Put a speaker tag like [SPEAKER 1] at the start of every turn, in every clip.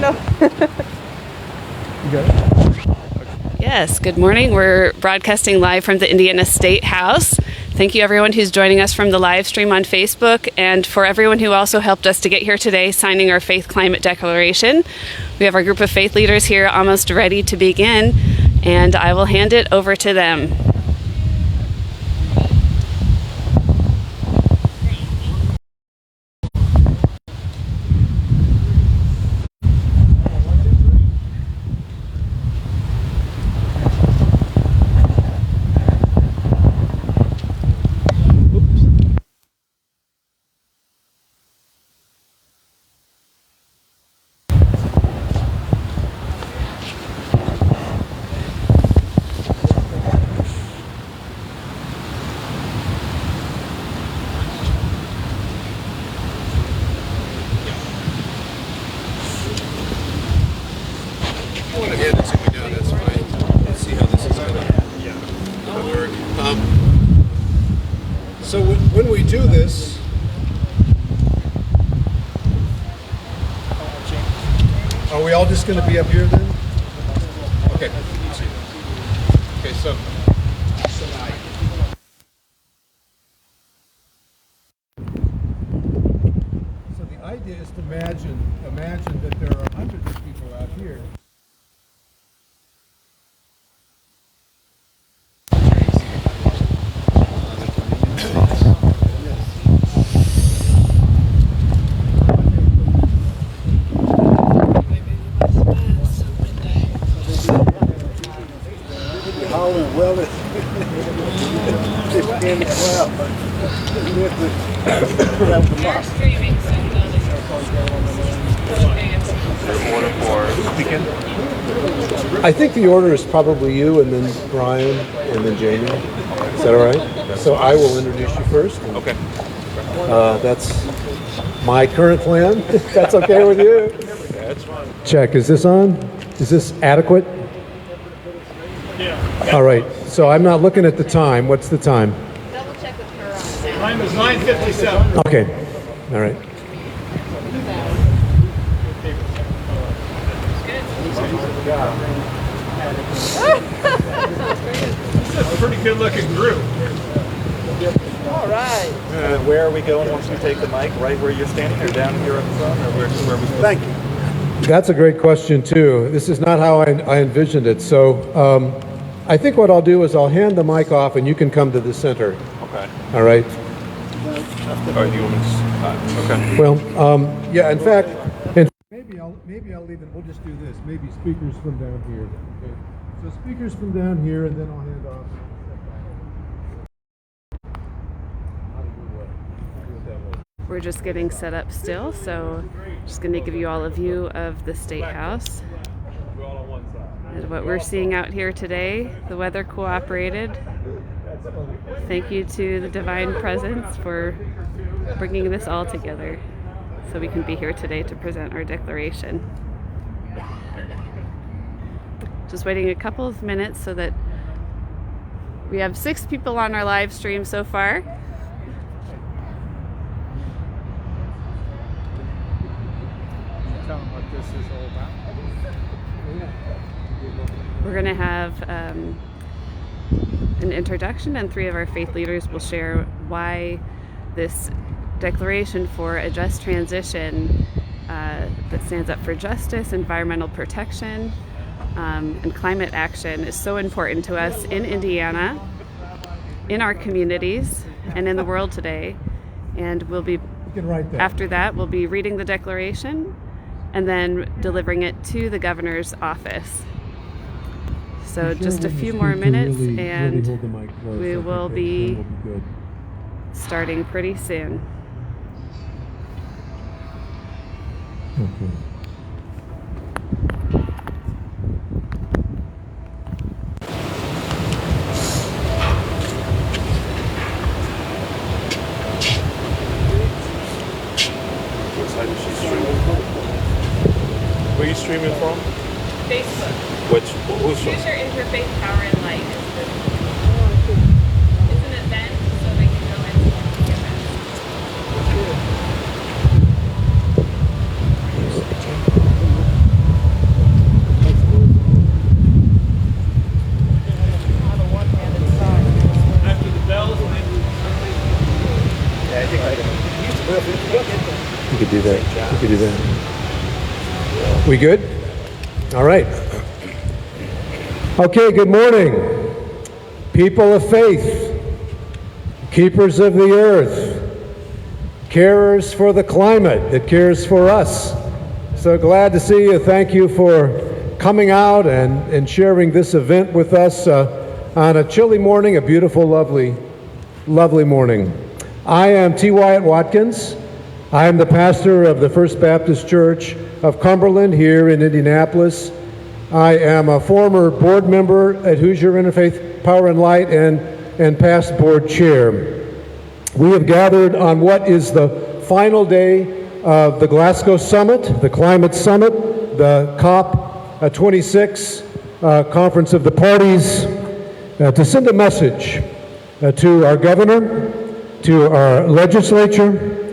[SPEAKER 1] no.
[SPEAKER 2] You got it?
[SPEAKER 3] Yes, good morning. We're broadcasting live from the Indiana Statehouse. Thank you everyone who's joining us from the live stream on Facebook, and for everyone who also helped us to get here today signing our Faith Climate Declaration. We have our group of faith leaders here almost ready to begin, and I will hand it over to them.
[SPEAKER 2] So when we do this, are we all just going to be up here then? Okay. Okay, so the idea is to imagine that there are hundreds of people out here. I think the order is probably you, and then Brian, and then Jamie. Is that all right? So I will introduce you first.
[SPEAKER 4] Okay.
[SPEAKER 2] That's my current plan. If that's okay with you?
[SPEAKER 4] That's fine.
[SPEAKER 2] Check. Is this on? Is this adequate?
[SPEAKER 4] Yeah.
[SPEAKER 2] All right. So I'm not looking at the time. What's the time?
[SPEAKER 1] Double check with her on that.
[SPEAKER 4] Time is 9:57.
[SPEAKER 2] Okay. All right.
[SPEAKER 4] This is a pretty good-looking group.
[SPEAKER 1] All right.
[SPEAKER 5] Where are we going once we take the mic? Right where you're standing, or down here up front, or where are we supposed to? Thank you.
[SPEAKER 2] That's a great question too. This is not how I envisioned it. So I think what I'll do is I'll hand the mic off, and you can come to the center.
[SPEAKER 4] Okay.
[SPEAKER 2] All right.
[SPEAKER 4] Are you okay.
[SPEAKER 2] Well, yeah. In fact, maybe I'll leave it. We'll just do this. Maybe speakers from down here. Okay. So speakers from down here, and then I'll hand off.
[SPEAKER 3] We're just getting set up still, so just going to give you all a view of the Statehouse. And what we're seeing out here today, the weather cooperated. Thank you to the Divine Presence for bringing this all together so we can be here today to present our declaration. Just waiting a couple of minutes so that we have 6 people on our live stream so far.
[SPEAKER 4] Tell them what this is all about.
[SPEAKER 3] We're going to have an introduction, and 3 of our faith leaders will share why this declaration for a just transition that stands up for justice, environmental protection, and climate action is so important to us in Indiana, in our communities, and in the world today. And we'll be, after that, we'll be reading the declaration and then delivering it to the governor's office. So just a few more minutes, and we will be starting pretty soon.
[SPEAKER 2] Okay.
[SPEAKER 4] Where are you streaming from?
[SPEAKER 3] Facebook.
[SPEAKER 4] Who's from?
[SPEAKER 3] Hoosier Interfaith Power and Light. It's an event, so they can go and see the event.
[SPEAKER 2] We good? All right. Okay, good morning. People of faith, keepers of the earth, carers for the climate that cares for us. So glad to see you. Thank you for coming out and sharing this event with us on a chilly morning, a beautiful, lovely morning. I am T. Wyatt Watkins. I am the pastor of the First Baptist Church of Cumberland here in Indianapolis. I am a former board member at Hoosier Interfaith Power and Light and past board chair. We have gathered on what is the final day of the Glasgow Summit, the Climate Summit, the COP26 Conference of the Parties, to send a message to our governor, to our legislature.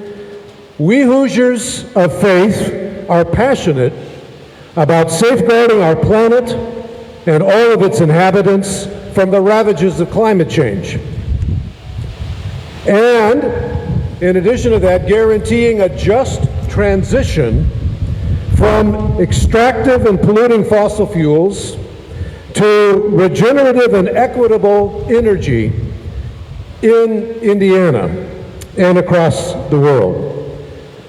[SPEAKER 2] We Hoosiers of faith are passionate about safeguarding our planet and all of its inhabitants from the ravages of climate change. And in addition to that, guaranteeing a just transition from extractive and polluting fossil fuels to regenerative and equitable energy in Indiana and across the world.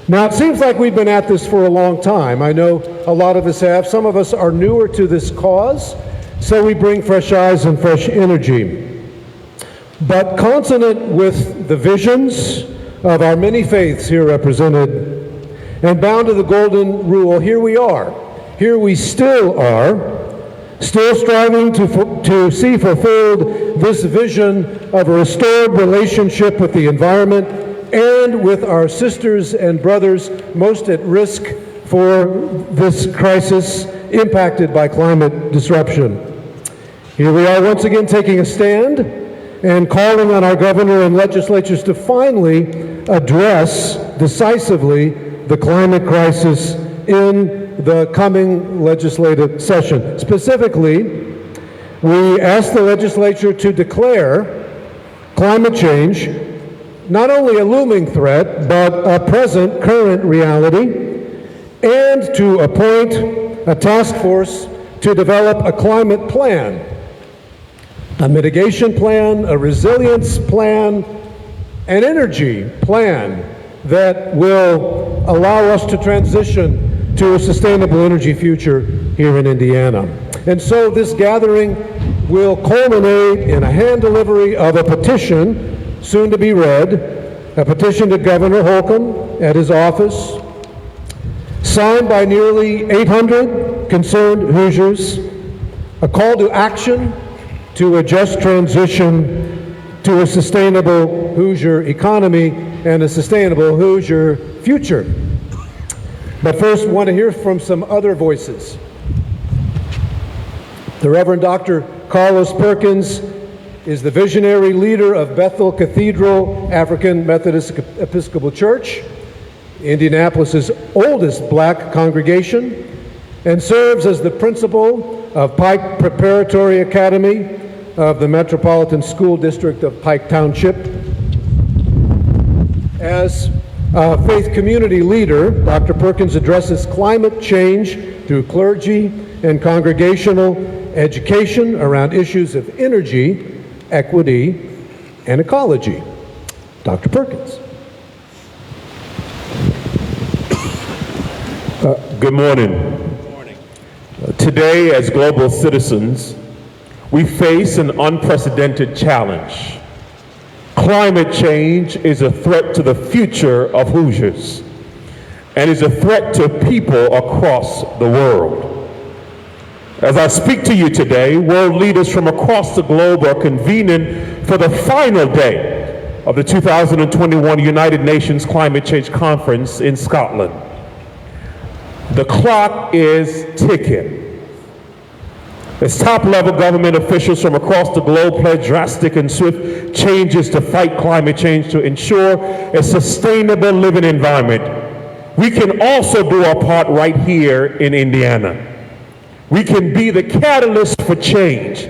[SPEAKER 2] Now, it seems like we've been at this for a long time. I know a lot of us have. Some of us are newer to this cause, so we bring fresh eyes and fresh energy. But consonant with the visions of our many faiths here represented and bound to the golden rule, here we are. Here we still are, still striving to see fulfilled this vision of a restored relationship with the environment and with our sisters and brothers most at risk for this crisis impacted by climate disruption. Here we are once again taking a stand and calling on our governor and legislatures to finally address decisively the climate crisis in the coming legislative session. Specifically, we ask the legislature to declare climate change not only a looming threat, but a present, current reality, and to appoint a task force to develop a climate plan, a mitigation plan, a resilience plan, an energy plan that will allow us to transition to a sustainable energy future here in Indiana. And so this gathering will culminate in a hand delivery of a petition soon to be read, a petition to Governor Holcomb at his office, signed by nearly 800 concerned Hoosiers, a call to action to a just transition to a sustainable Hoosier economy and a sustainable Hoosier future. But first, I want to hear from some other voices. The Reverend Dr. Carlos Perkins is the visionary leader of Bethel Cathedral African Methodist Episcopal Church, Indianapolis's oldest black congregation, and serves as the principal of Pike Preparatory Academy of the Metropolitan School District of Pike Township. As a faith community leader, Dr. Perkins addresses climate change through clergy and congregational education around issues of energy, equity, and ecology. Dr. Perkins.
[SPEAKER 6] Good morning. Today, as global citizens, we face an unprecedented challenge. Climate change is a threat to the future of Hoosiers and is a threat to people across the world. As I speak to you today, world leaders from across the globe are convening for the final day of the 2021 United Nations Climate Change Conference in Scotland. The clock is ticking. As top-level government officials from across the globe pledge drastic and swift changes to fight climate change to ensure a sustainable living environment, we can also do our part right here in Indiana. We can be the catalyst for change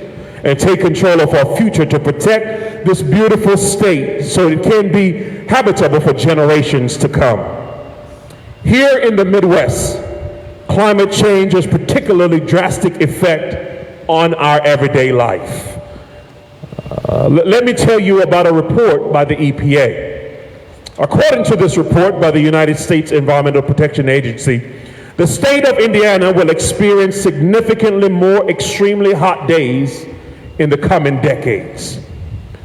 [SPEAKER 6] and take control of our future to protect this beautiful state so it can be habitable for generations to come. Here in the Midwest, climate change has particularly drastic effect on our everyday life. Let me tell you about a report by the EPA. According to this report by the United States Environmental Protection Agency, the state of Indiana will experience significantly more extremely hot days in the coming decades.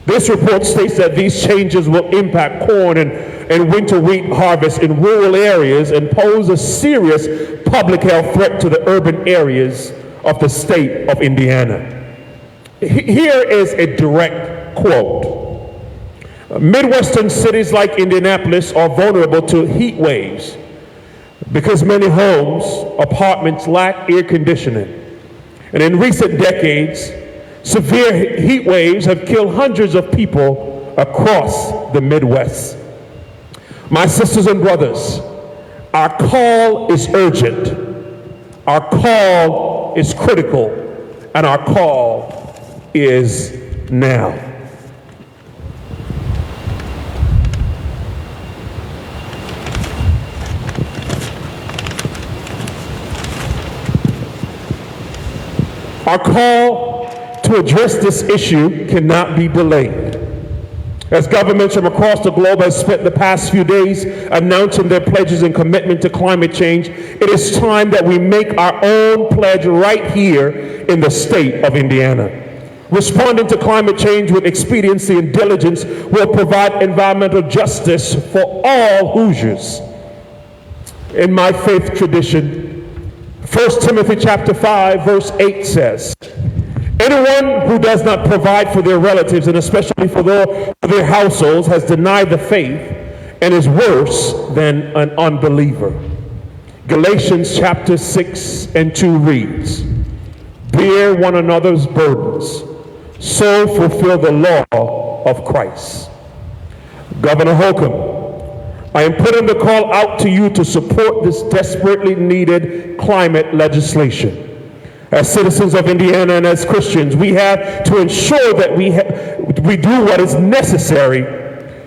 [SPEAKER 6] This report states that these changes will impact corn and winter wheat harvests in rural areas and pose a serious public health threat to the urban areas of the state of Indiana. Here is a direct quote. Midwestern cities like Indianapolis are vulnerable to heat waves because many homes, apartments lack air conditioning. And in recent decades, severe heat waves have killed hundreds of people across the Midwest. My sisters and brothers, our call is urgent, our call is critical, and our call is now. Our call to address this issue cannot be delayed. As governments from across the globe have spent the past few days announcing their pledges and commitment to climate change, it is time that we make our own pledge right here in the state of Indiana. Responding to climate change with expediency and diligence will provide environmental justice for all Hoosiers. In my faith tradition, 1 Timothy chapter 5, verse 8 says, anyone who does not provide for their relatives, and especially for their households, has denied the faith and is worse than an unbeliever. Galatians chapter 6 and 2 reads, bear one another's burdens, so fulfill the law of Christ. Governor Holcomb, I am putting the call out to you to support this desperately needed climate legislation. As citizens of Indiana and as Christians, we have to ensure that we do what is necessary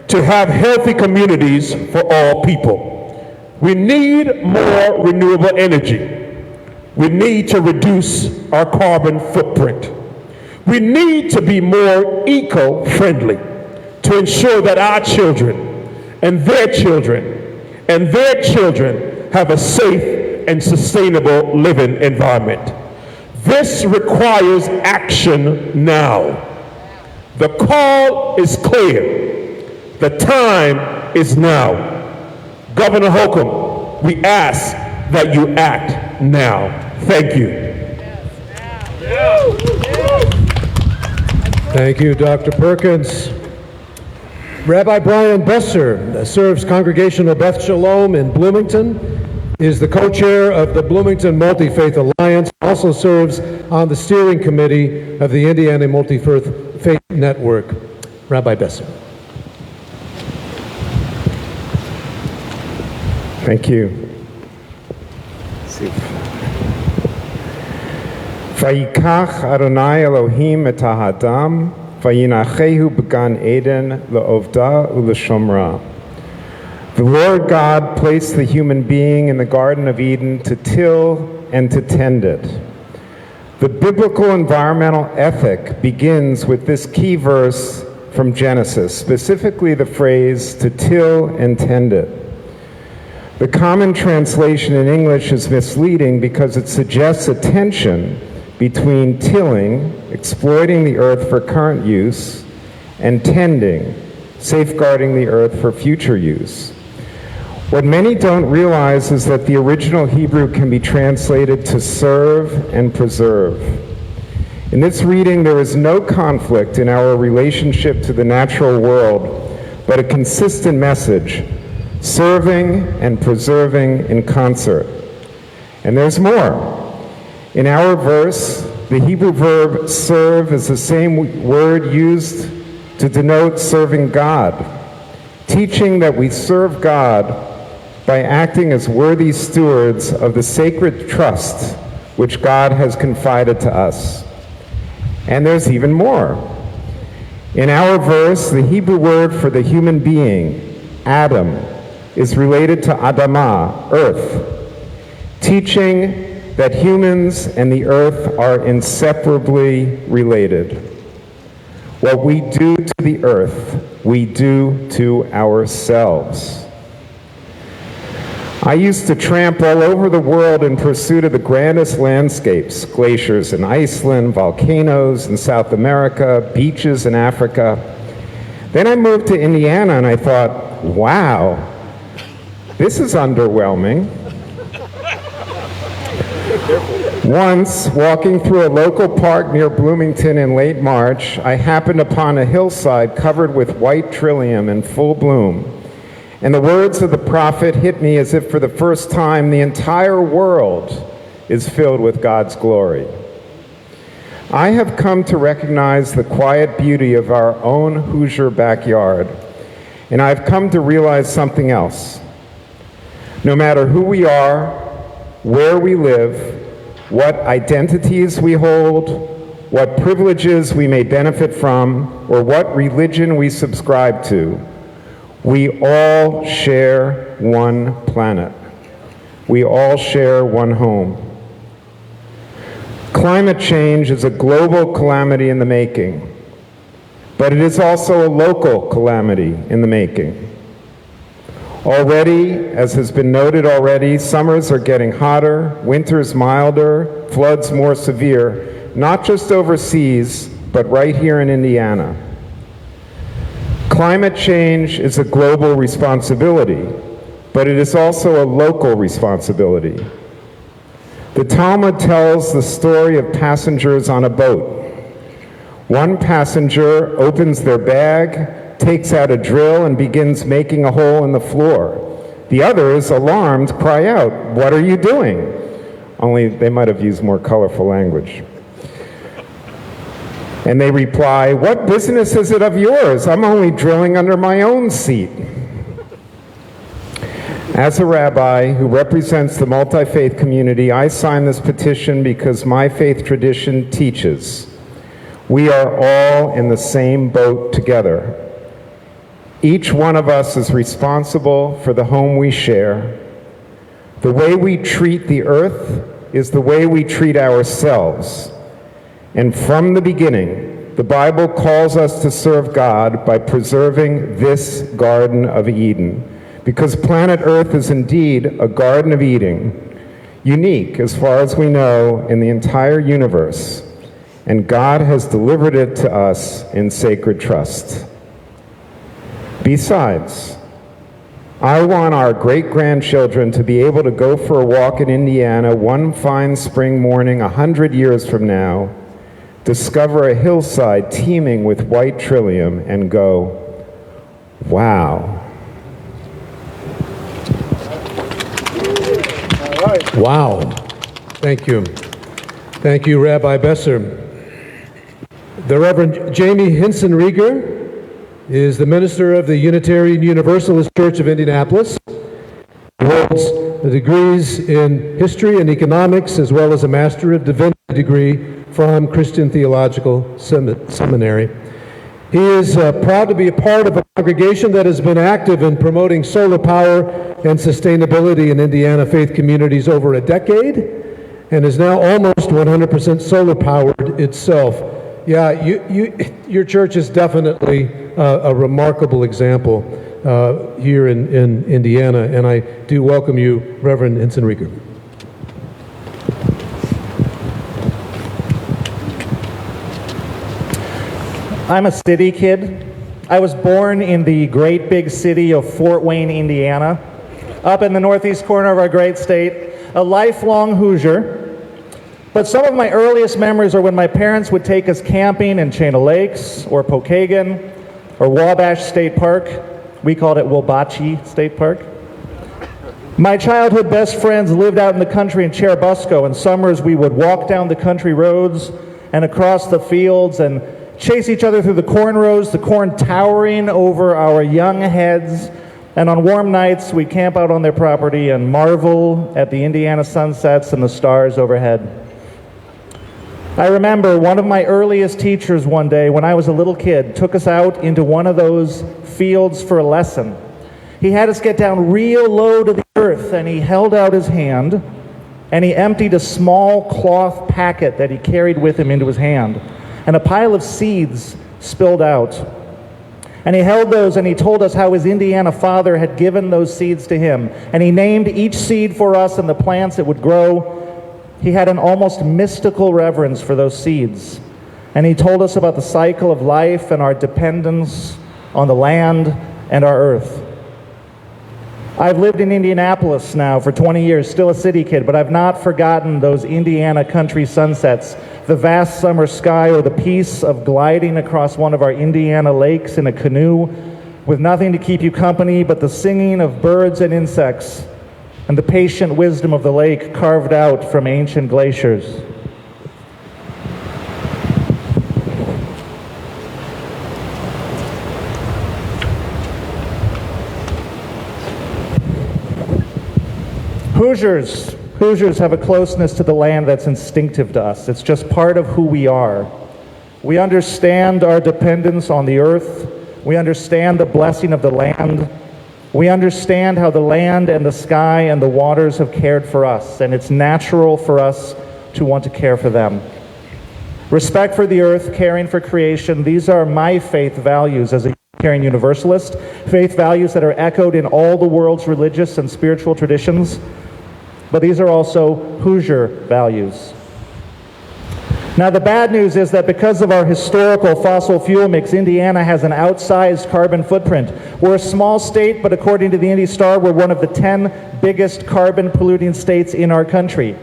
[SPEAKER 6] to have healthy communities for all people. We need more renewable energy. We need to reduce our carbon footprint. We need to be more eco-friendly to ensure that our children and their children and their children have a safe and sustainable living environment. This requires action now. The call is clear. The time is now. Governor Holcomb, we ask that you act now. Thank you.
[SPEAKER 2] Thank you, Dr. Perkins. Rabbi Brian Besser serves Congregational Beth Shalom in Bloomington, is the co-chair of the Bloomington Multi-Faith Alliance, also serves on the steering committee of the Indiana Multi-Faith Network. Rabbi Besser.
[SPEAKER 7] Thank you. Vayikach Adonai Elohim et ha'adam, vayinachehu b'gan Eden le'ovda u'leshomra. The Lord God placed the human being in the Garden of Eden to till and to tend it. The biblical environmental ethic begins with this key verse from Genesis, specifically the phrase, to till and tend it. The common translation in English is misleading because it suggests a tension between tilling, exploiting the earth for current use, and tending, safeguarding the earth for future use. What many don't realize is that the original Hebrew can be translated to serve and preserve. In this reading, there is no conflict in our relationship to the natural world, but a consistent message, serving and preserving in concert. And there's more. In our verse, the Hebrew verb serve is the same word used to denote serving God, teaching that we serve God by acting as worthy stewards of the sacred trust which God has confided to us. And there's even more. In our verse, the Hebrew word for the human being, Adam, is related to Adamah, earth, teaching that humans and the earth are inseparably related. What we do to the earth, we do to ourselves. I used to tramp all over the world in pursuit of the grandest landscapes, glaciers in Iceland, volcanoes in South America, beaches in Africa. Then I moved to Indiana and I thought, wow, this is underwhelming. Once, walking through a local park near Bloomington in late March, I happened upon a hillside covered with white trillium in full bloom. And the words of the prophet hit me as if for the first time the entire world is filled with God's glory. I have come to recognize the quiet beauty of our own Hoosier backyard, and I've come to realize something else. No matter who we are, where we live, what identities we hold, what privileges we may benefit from, or what religion we subscribe to, we all share one planet. We all share one home. Climate change is a global calamity in the making, but it is also a local calamity in the making. Already, as has been noted already, summers are getting hotter, winters milder, floods more severe, not just overseas, but right here in Indiana. Climate change is a global responsibility, but it is also a local responsibility. The Talmud tells the story of passengers on a boat. One passenger opens their bag, takes out a drill, and begins making a hole in the floor. The others, alarmed, cry out, "What are you doing?" Only they might have used more colorful language. And they reply, "What business is it of yours? I'm only drilling under my own seat." As a rabbi who represents the multi-faith community, I sign this petition because my faith tradition teaches we are all in the same boat together. Each one of us is responsible for the home we share. The way we treat the earth is the way we treat ourselves. And from the beginning, the Bible calls us to serve God by preserving this Garden of Eden, because planet Earth is indeed a Garden of Eden, unique as far as we know in the entire universe, and God has delivered it to us in sacred trust. Besides, I want our great-grandchildren to be able to go for a walk in Indiana one fine spring morning 100 years from now, discover a hillside teeming with white trillium, and go, wow.
[SPEAKER 2] Wow. Thank you. Thank you, Rabbi Besser. The Reverend Jamie Hinson-Rieger is the minister of the Unitarian Universalist Church of Indianapolis. He holds the degrees in history and economics, as well as a Master of Divinity degree from Christian Theological Seminary. He is proud to be a part of a congregation that has been active in promoting solar power and sustainability in Indiana faith communities over a decade, and is now almost 100% solar powered itself. Yeah, your church is definitely a remarkable example here in Indiana, and I do welcome you, Reverend Hinson-Rieger.
[SPEAKER 8] I'm a city kid. I was born in the great big city of Fort Wayne, Indiana, up in the northeast corner of our great state, a lifelong Hoosier. But some of my earliest memories are when my parents would take us camping in Chain of Lakes or Pokagon or Wabash State Park. We called it Wabachi State Park. My childhood best friends lived out in the country in Cherubusco, and summers we would walk down the country roads and across the fields and chase each other through the corn rows, the corn towering over our young heads. And on warm nights, we'd camp out on their property and marvel at the Indiana sunsets and the stars overhead. I remember one of my earliest teachers one day when I was a little kid took us out into one of those fields for a lesson. He had us get down real low to the earth, and he held out his hand, and he emptied a small cloth packet that he carried with him into his hand, and a pile of seeds spilled out. And he held those, and he told us how his Indiana father had given those seeds to him, and he named each seed for us and the plants it would grow. He had an almost mystical reverence for those seeds, and he told us about the cycle of life and our dependence on the land and our earth. I've lived in Indianapolis now for 20 years, still a city kid, but I've not forgotten those Indiana country sunsets, the vast summer sky, or the peace of gliding across one of our Indiana lakes in a canoe with nothing to keep you company but the singing of birds and insects and the patient wisdom of the lake carved out from ancient glaciers. Hoosiers have a closeness to the land that's instinctive to us. It's just part of who we are. We understand our dependence on the earth. We understand the blessing of the land. We understand how the land and the sky and the waters have cared for us, and it's natural for us to want to care for them. Respect for the earth, caring for creation, these are my faith values as a Unitarian Universalist, faith values that are echoed in all the world's religious and spiritual traditions. But these are also Hoosier values. Now, the bad news is that because of our historical fossil fuel mix, Indiana has an outsized carbon footprint. We're a small state, but according to the Indy Star, we're one of the 10 biggest carbon polluting states in our country.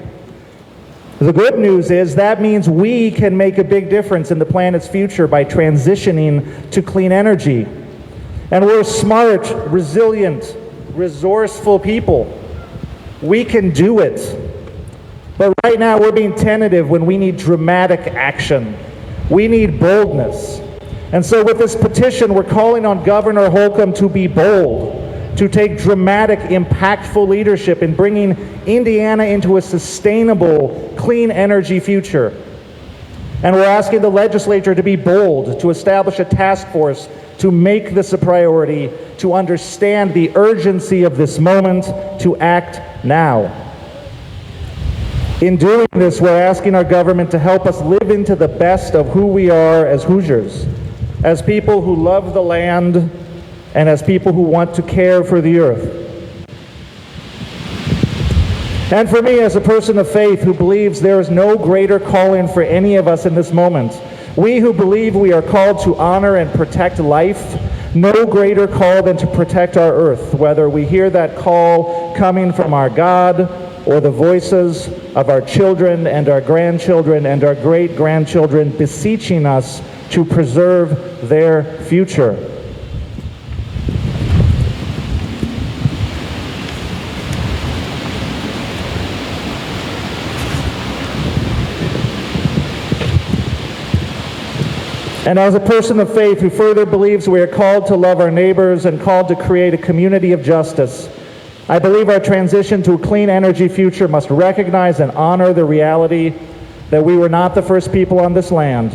[SPEAKER 8] The good news is that means we can make a big difference in the planet's future by transitioning to clean energy. And we're smart, resilient, resourceful people. We can do it. But right now we're being tentative when we need dramatic action. We need boldness. And so with this petition, we're calling on Governor Holcomb to be bold, to take dramatic, impactful leadership in bringing Indiana into a sustainable, clean energy future. And we're asking the legislature to be bold, to establish a task force to make this a priority, to understand the urgency of this moment, to act now. In doing this, we're asking our government to help us live into the best of who we are as Hoosiers, as people who love the land, and as people who want to care for the earth. And for me, as a person of faith who believes there is no greater calling for any of us in this moment, we who believe we are called to honor and protect life, no greater call than to protect our earth, whether we hear that call coming from our God or the voices of our children and our grandchildren and our great-grandchildren beseeching us to preserve their future. And as a person of faith who further believes we are called to love our neighbors and called to create a community of justice, I believe our transition to a clean energy future must recognize and honor the reality that we were not the first people on this land,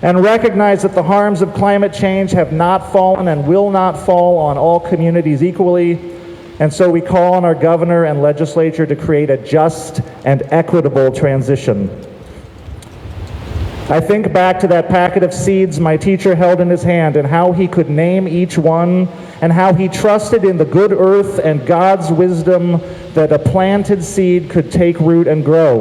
[SPEAKER 8] and recognize that the harms of climate change have not fallen and will not fall on all communities equally. And so we call on our governor and legislature to create a just and equitable transition. I think back to that packet of seeds my teacher held in his hand and how he could name each one and how he trusted in the good earth and God's wisdom that a planted seed could take root and grow.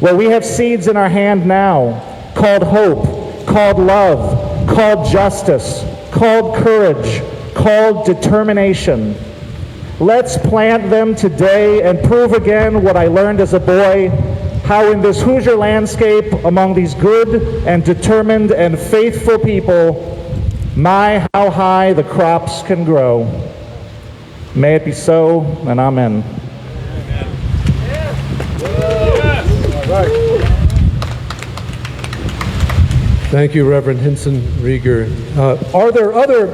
[SPEAKER 8] Well, we have seeds in our hand now called hope, called love, called justice, called courage, called determination. Let's plant them today and prove again what I learned as a boy, how in this Hoosier landscape, among these good and determined and faithful people, my, how high the crops can grow. May it be so, and amen.
[SPEAKER 2] Thank you, Reverend Hinson Rieger. Are there other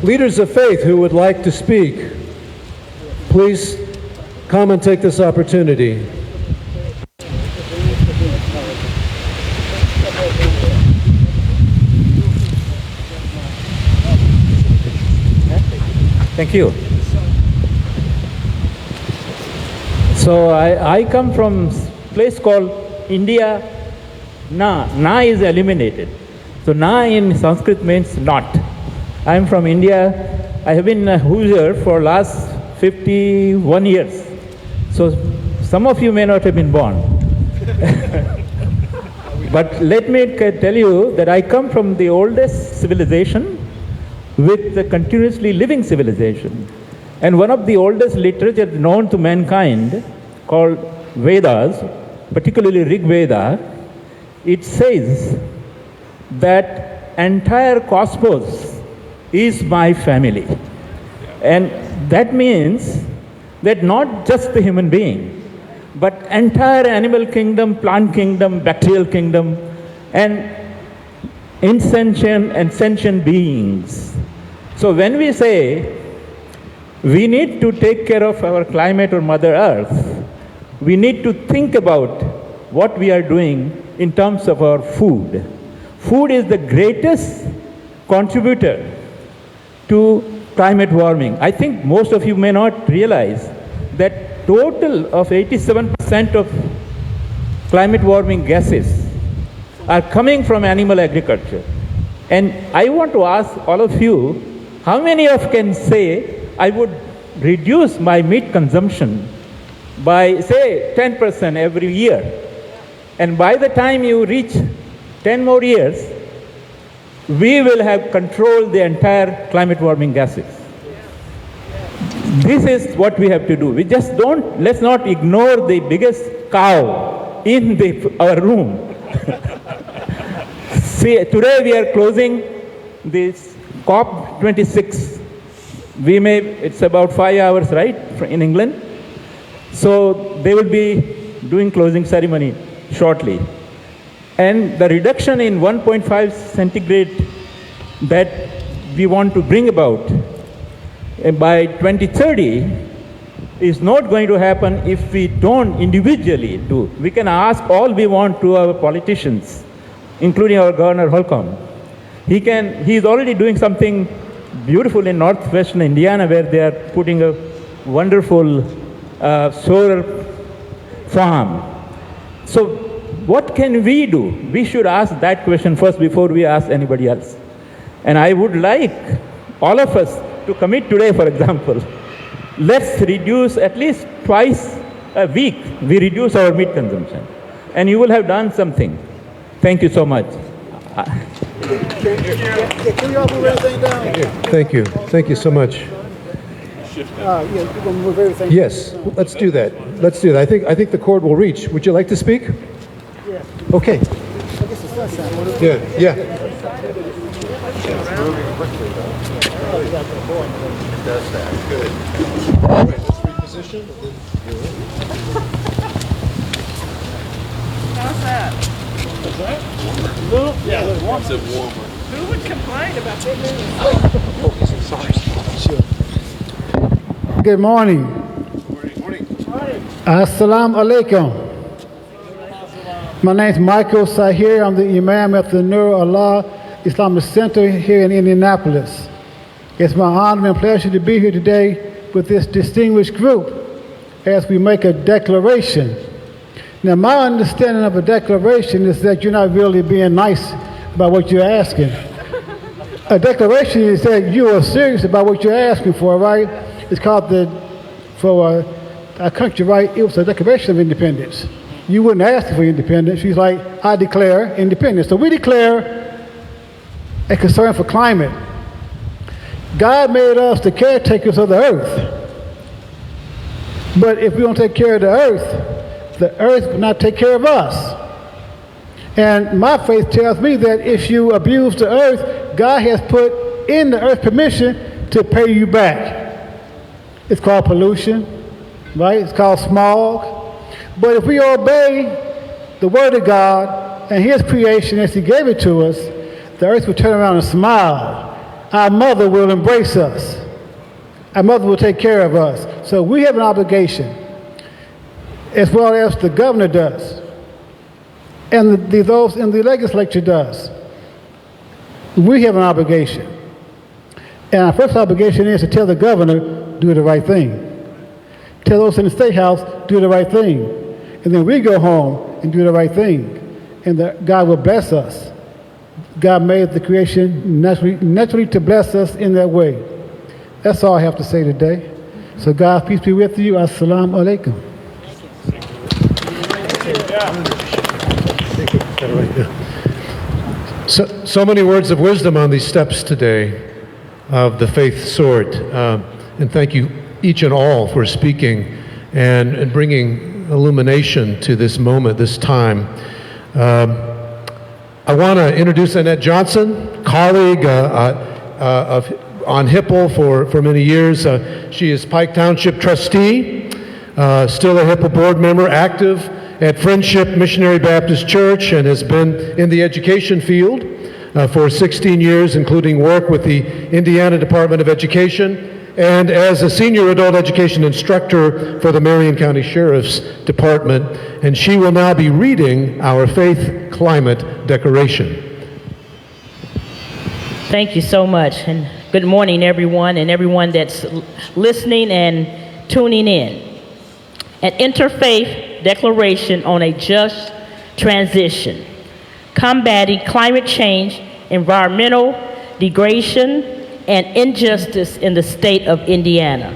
[SPEAKER 2] leaders of faith who would like to speak? Please come and take this opportunity.
[SPEAKER 9] So I come from a place called India. Na is eliminated. So na in Sanskrit means not. I am from India. I have been a Hoosier for last 51 years. So some of you may not have been born. But let me tell you that I come from the oldest civilization with the continuously living civilization. And one of the oldest literature known to mankind called Vedas, particularly Rig Veda, it says that entire cosmos is my family. And that means that not just the human being, but entire animal kingdom, plant kingdom, bacterial kingdom, and insentient and sentient beings. So when we say we need to take care of our climate or Mother Earth, we need to think about what we are doing in terms of our food. Food is the greatest contributor to climate warming. I think most of you may not realize that total of 87% of climate warming gases are coming from animal agriculture. And I want to ask all of you, how many of you can say, I would reduce my meat consumption by, say, 10% every year? And by the time you reach 10 more years, we will have controlled the entire climate warming gases. This is what we have to do. We just let's not ignore the biggest cow in our room. See, today we are closing this COP26. It's about 5 hours, right, in England? So they will be doing closing ceremony shortly. And the reduction in 1.5 centigrade that we want to bring about by 2030 is not going to happen if we don't individually do. We can ask all we want to our politicians, including our Governor Holcomb. He is already doing something beautiful in northwestern Indiana where they are putting a wonderful solar farm. So what can we do? We should ask that question first before we ask anybody else. And I would like all of us to commit today, for example, let's reduce at least twice a week, we reduce our meat consumption. And you will have done something. Thank you so much.
[SPEAKER 10] Can you all move everything down?
[SPEAKER 2] Thank you. Thank you so much.
[SPEAKER 10] Yeah, we're going to move everything.
[SPEAKER 2] Yes, let's do that. Let's do that. I think the cord will reach. Would you like to speak?
[SPEAKER 10] Yeah.
[SPEAKER 2] Okay.
[SPEAKER 10] I guess the sunshine.
[SPEAKER 2] Yeah.
[SPEAKER 5] It does that. Good.
[SPEAKER 2] All right, let's reposition.
[SPEAKER 1] How's that?
[SPEAKER 10] Yeah, a little warmer.
[SPEAKER 4] It's a warmer.
[SPEAKER 1] Who would complain about that?
[SPEAKER 10] Good morning. Assalamu alaikum. My name is Michael Sahir. I'm the Imam at the Nur Allah Islamic Center here in Indianapolis. It's my honor and pleasure to be here today with this distinguished group as we make a declaration. Now, my understanding of a declaration is that you're not really being nice about what you're asking. A declaration is that you are serious about what you're asking for, right? It's called for our country, right? It was a Declaration of Independence. You wouldn't ask for independence. She's like, I declare independence. So we declare a concern for climate. God made us the caretakers of the earth. But if we don't take care of the earth will not take care of us. And my faith tells me that if you abuse the earth, God has put in the earth permission to pay you back. It's called pollution, right? It's called smog. But if we obey the word of God and his creation as he gave it to us, the earth will turn around and smile. Our mother will embrace us. Our mother will take care of us. So we have an obligation, as well as the governor does, and those in the legislature does. We have an obligation. And our first obligation is to tell the governor, do the right thing. tell those in the Statehouse, do the right thing. And then we go home and do the right thing. And God will bless us. God made the creation naturally to bless us in that way. That's all I have to say today. So God's peace be with you. Assalamu alaikum.
[SPEAKER 2] So many words of wisdom on these steps today of the faith sword. And thank you each and all for speaking and bringing illumination to this moment, this time. I want to introduce Annette Johnson, colleague on Hipple for many years. She is Pike Township trustee, still a Hipple board member, active at Friendship Missionary Baptist Church, and has been in the education field for 16 years, including work with the Indiana Department of Education and as a senior adult education instructor for the Marion County Sheriff's Department. And she will now be reading our Faith Climate Declaration.
[SPEAKER 11] Thank you so much, and good morning everyone, and everyone that's listening and tuning in. An interfaith declaration on a just transition, combating climate change, environmental degradation, and injustice in the state of Indiana.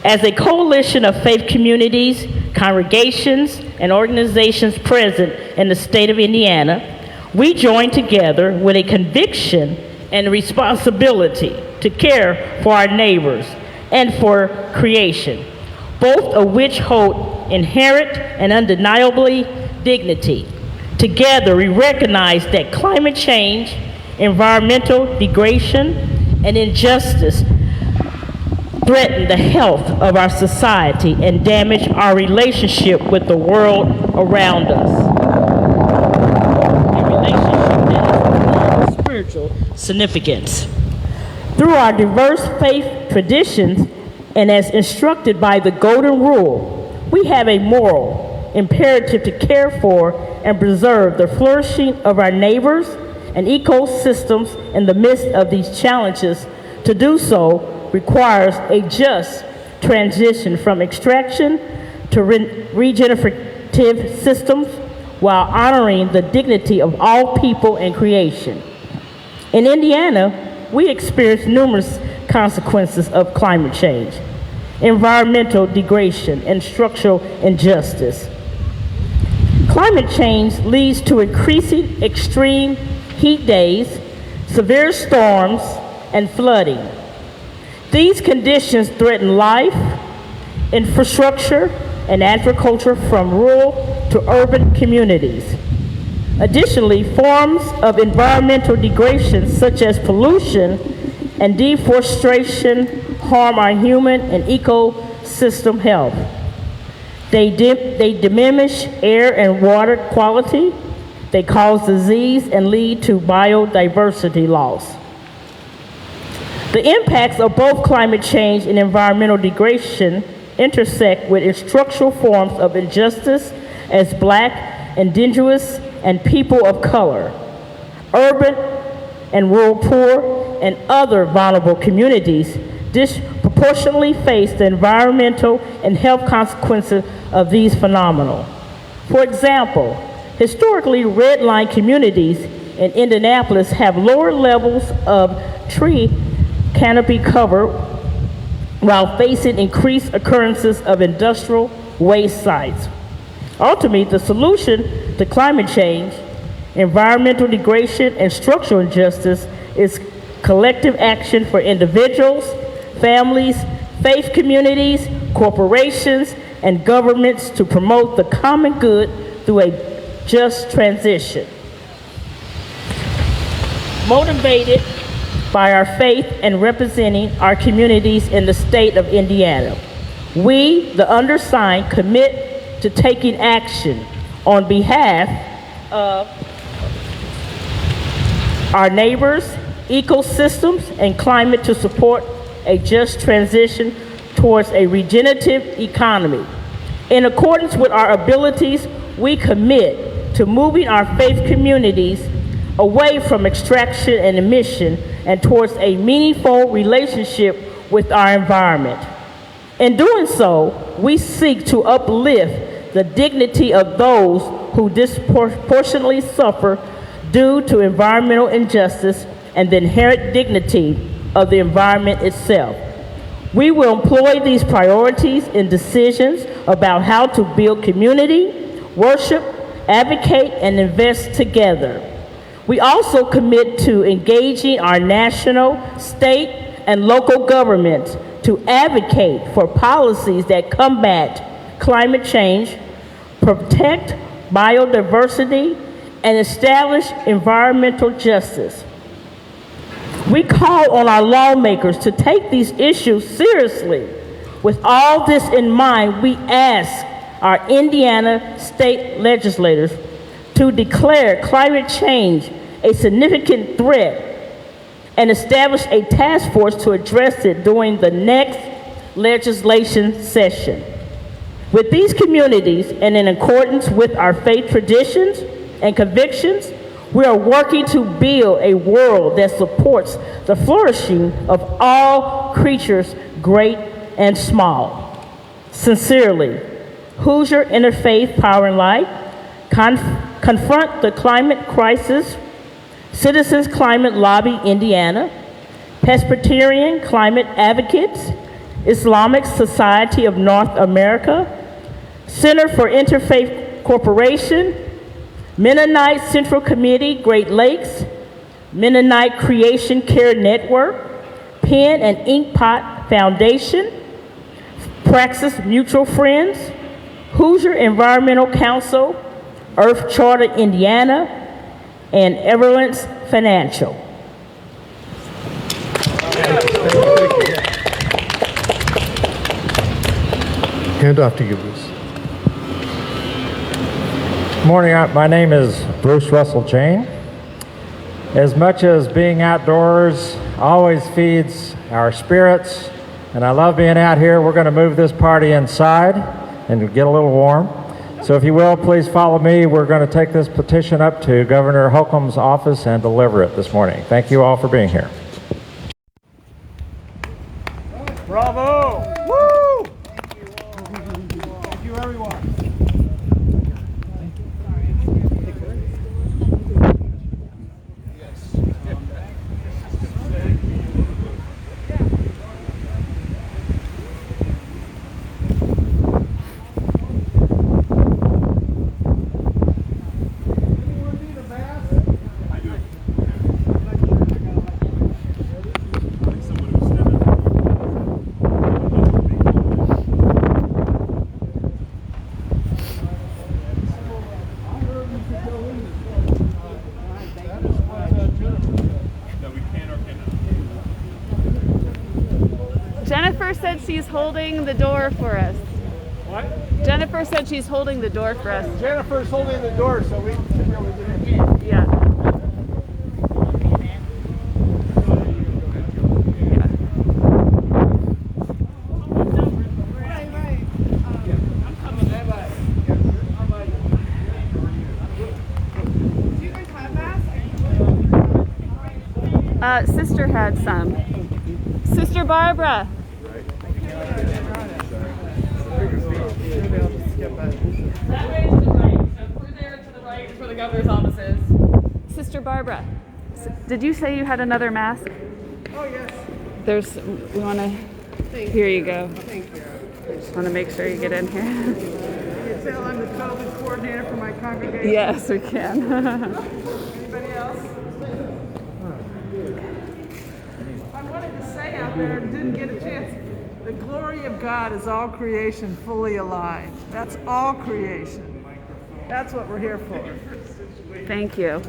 [SPEAKER 11] As a coalition of faith communities, congregations, and organizations present in the state of Indiana, we join together with a conviction and responsibility to care for our neighbors and for creation, both of which hold inherent and undeniably dignity. Together, we recognize that climate change, environmental degradation, and injustice threaten the health of our society and damage our relationship with the world around us. A relationship that is of spiritual significance. Through our diverse faith traditions and as instructed by the Golden Rule, we have a moral imperative to care for and preserve the flourishing of our neighbors and ecosystems in the midst of these challenges. To do so requires a just transition from extraction to regenerative systems while honoring the dignity of all people and creation. In Indiana, we experience numerous consequences of climate change, environmental degradation, and structural injustice. Climate change leads to increasing extreme heat days, severe storms, and flooding. These conditions threaten life, infrastructure, and agriculture from rural to urban communities. Additionally, forms of environmental degradation such as pollution and deforestation harm our human and ecosystem health. They diminish air and water quality. They cause disease and lead to biodiversity loss. The impacts of both climate change and environmental degradation intersect with structural forms of injustice as Black, Indigenous, and people of color, urban and rural poor, and other vulnerable communities disproportionately face the environmental and health consequences of these phenomena. For example, historically red-line communities in Indianapolis have lower levels of tree canopy cover while facing increased occurrences of industrial waste sites. Ultimately, the solution to climate change, environmental degradation, and structural injustice is collective action for individuals, families, faith communities, corporations, and governments to promote the common good through a just transition. Motivated by our faith and representing our communities in the state of Indiana, we, the undersigned, commit to taking action on behalf of our neighbors, ecosystems, and climate to support a just transition towards a regenerative economy. In accordance with our abilities, we commit to moving our faith communities away from extraction and emission and towards a meaningful relationship with our environment. In doing so, we seek to uplift the dignity of those who disproportionately suffer due to environmental injustice and the inherent dignity of the environment itself. We will employ these priorities in decisions about how to build community, worship, advocate, and invest together. We also commit to engaging our national, state, and local governments to advocate for policies that combat climate change, protect biodiversity, and establish environmental justice. We call on our lawmakers to take these issues seriously. With all this in mind, we ask our Indiana state legislators to declare climate change a significant threat and establish a task force to address it during the next legislation session. With these communities and in accordance with our faith traditions and convictions, we are working to build a world that supports the flourishing of all creatures, great and small. Sincerely, Hoosier Interfaith Power and Light, Confront the Climate Crisis, Citizens Climate Lobby Indiana, Presbyterian Climate Advocates, Islamic Society of North America, Center for Interfaith Corporation, Mennonite Central Committee, Great Lakes, Mennonite Creation Care Network, Pen and Inkpot Foundation, Praxis Mutual Friends, Hoosier Environmental Council, Earth Charter Indiana, and Everlance Financial.
[SPEAKER 2] Hand off to you, Bruce.
[SPEAKER 12] Morning, my name is Bruce Russell Jane. As much as being outdoors always feeds our spirits, and I love being out here, we're going to move this party inside and get a little warm. So if you will, please follow me. We're going to take this petition up to Governor Holcomb's office and deliver it this morning. Thank you all for being here.
[SPEAKER 4] Bravo! Woo! Thank you, everyone.
[SPEAKER 3] Jennifer said she's holding the door for us.
[SPEAKER 4] What?
[SPEAKER 3] Jennifer said she's holding the door for us.
[SPEAKER 4] Jennifer's holding the door so we can be able to get in.
[SPEAKER 3] Yeah. Sister had some. Sister Barbara.
[SPEAKER 13] That way to the right. So we're there to the right for the governor's offices.
[SPEAKER 3] Sister Barbara, did you say you had another mask?
[SPEAKER 1] Oh, yes.
[SPEAKER 3] We want to, here you go.
[SPEAKER 1] Thank you.
[SPEAKER 3] Just want to make sure you get in here.
[SPEAKER 1] You can tell I'm the COVID coordinator for my congregation.
[SPEAKER 3] Yes, we can.
[SPEAKER 1] Anybody else? I wanted to say out there, didn't get a chance. The glory of God is all creation fully alive. That's all creation. That's what we're here for.
[SPEAKER 3] Thank you.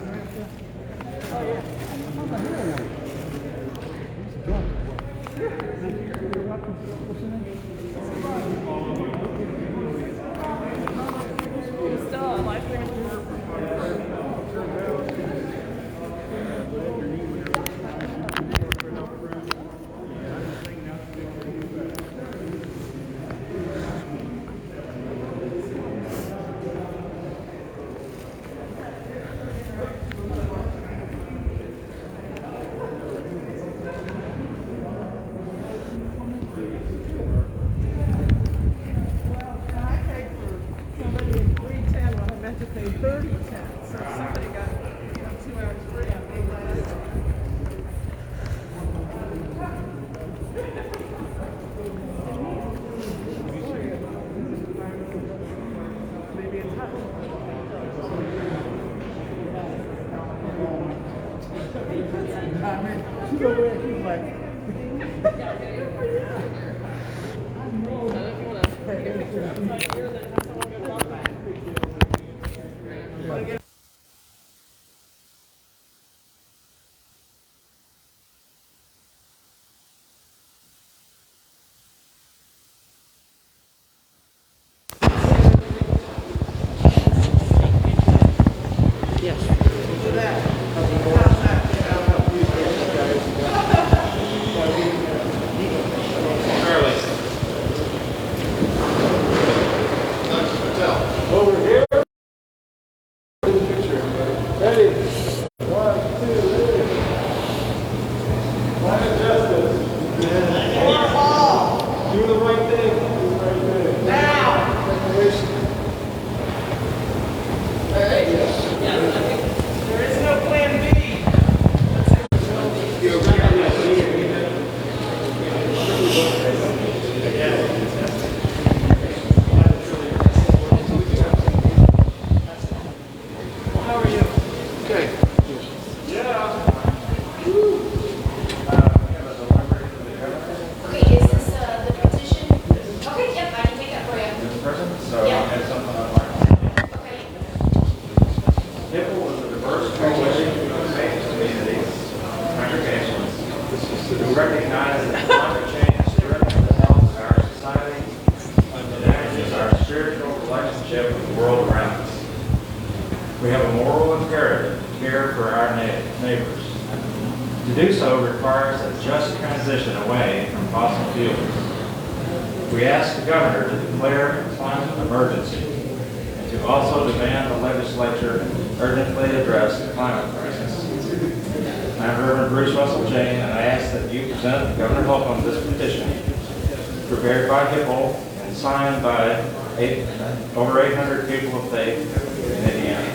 [SPEAKER 1] had to pay 30 cents. So somebody got 2 hours free on the last. Maybe it's hot.
[SPEAKER 10] She's over there, she's like,
[SPEAKER 12] We ask the Governor to declare a climate emergency and to also demand the legislature urgently address the climate crisis. I'm Reverend Bruce Russell Jane, and I ask that you present Governor Holcomb this petition, prepared by HIPPO and signed by over 800 people of faith in Indiana.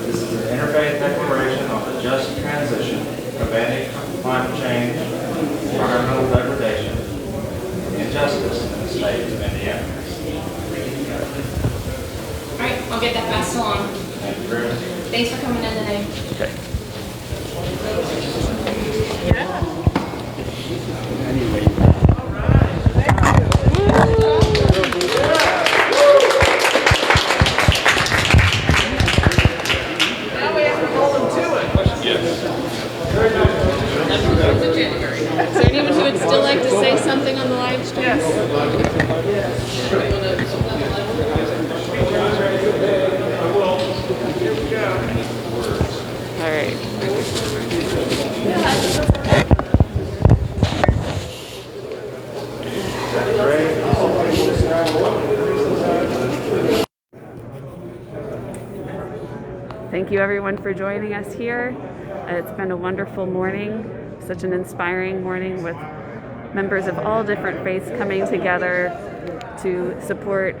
[SPEAKER 12] This is an interfaith declaration on the just transition, combating climate change, environmental degradation, injustice in the state of Indiana.
[SPEAKER 14] All right, I'll get that passed along.
[SPEAKER 12] Thank you very much.
[SPEAKER 14] Thanks for coming in today.
[SPEAKER 12] Okay.
[SPEAKER 1] Now we have to hold them to it.
[SPEAKER 3] Is there anyone who would still like to say something on the live stream? All right. Thank you everyone for joining us here. It's been a wonderful morning, such an inspiring morning with members of all different faiths coming together to support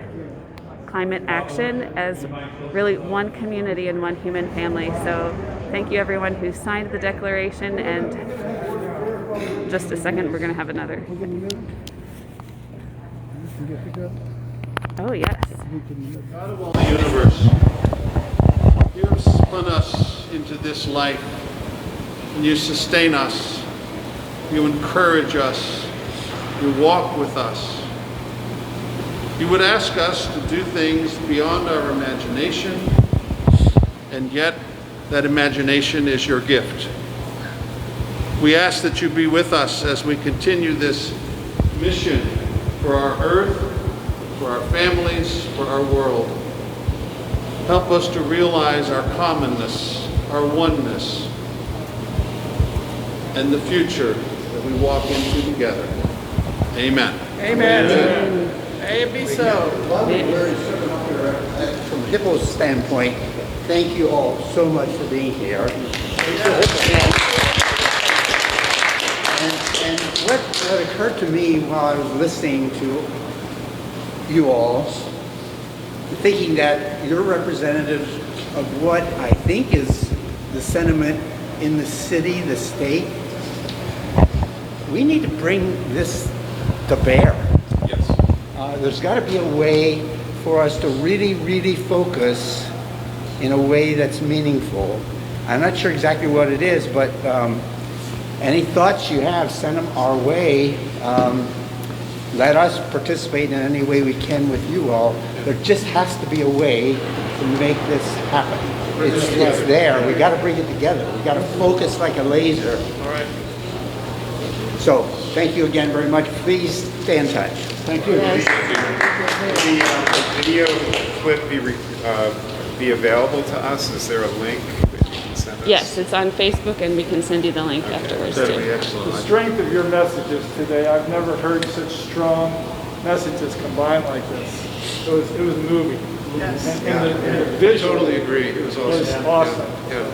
[SPEAKER 3] climate action as really one community and one human family. So thank you everyone who signed the declaration, and in just a second we're going to have another. Oh yes.
[SPEAKER 15] God of all the universe, you have spun us into this life, and you sustain us, you encourage us, you walk with us. You would ask us to do things beyond our imagination, and yet that imagination is your gift. We ask that you be with us as we continue this mission for our earth, for our families, for our world. Help us to realize our commonness, our oneness, and the future that we walk into together. Amen.
[SPEAKER 1] Amen. May it be so.
[SPEAKER 16] From HIPPO's standpoint, thank you all so much for being here. And what occurred to me while I was listening to you all thinking that you're representatives of what I think is the sentiment in the city, the state. We need to bring this to bear.
[SPEAKER 5] Yes.
[SPEAKER 16] There's got to be a way for us to really, really focus in a way that's meaningful. I'm not sure exactly what it is, but any thoughts you have, send them our way. Let us participate in any way we can with you all. There just has to be a way to make this happen. It's there. We got to bring it together. We got to focus like a laser.
[SPEAKER 5] All right.
[SPEAKER 16] So, thank you again very much. Please stay in touch.
[SPEAKER 10] Thank you.
[SPEAKER 7] Will the video clip be available to us? Is there a link that you can send us?
[SPEAKER 3] Yes, it's on Facebook, and we can send you the link afterwards
[SPEAKER 7] That'd
[SPEAKER 3] too.
[SPEAKER 7] be excellent.
[SPEAKER 4] The strength of your messages today, I've never heard such strong messages combined like this. It was moving.
[SPEAKER 1] Yes.
[SPEAKER 4] And the
[SPEAKER 15] I
[SPEAKER 4] visual
[SPEAKER 15] totally agree. It was awesome.
[SPEAKER 4] was awesome.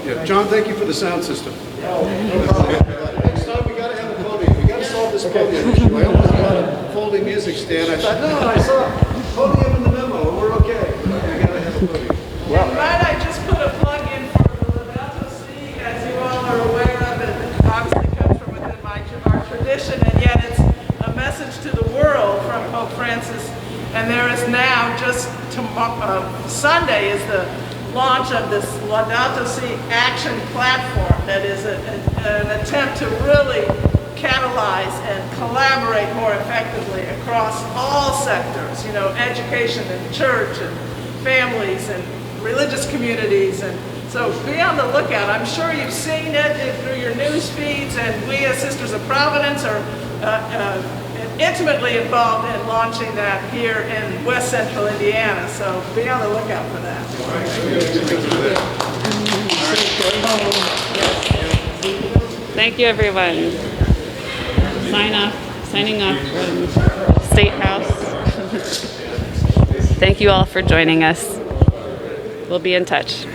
[SPEAKER 15] Yeah. John, thank you for the sound system. Next time we got to have a podium. We got to solve this podium issue. I almost got a folding music stand. I thought, no, I saw podium in the memo. We're okay. We got to have a podium.
[SPEAKER 1] And might I just put a plug in for the Laudato Si, as you all are aware of, it obviously comes from within our tradition, and yet it's a message to the world from Pope Francis. And there is now, just Sunday is the launch of this Laudato Si action platform that is an attempt to really catalyze and collaborate more effectively across all sectors, education and church and families and religious communities. And so be on the lookout. I'm sure you've seen it through your news feeds, and we as Sisters of Providence are intimately involved in launching that here in West Central Indiana. So be on the lookout for that.
[SPEAKER 3] Thank you, everyone. Signing off from Statehouse. Thank you all for joining us. We'll be in touch.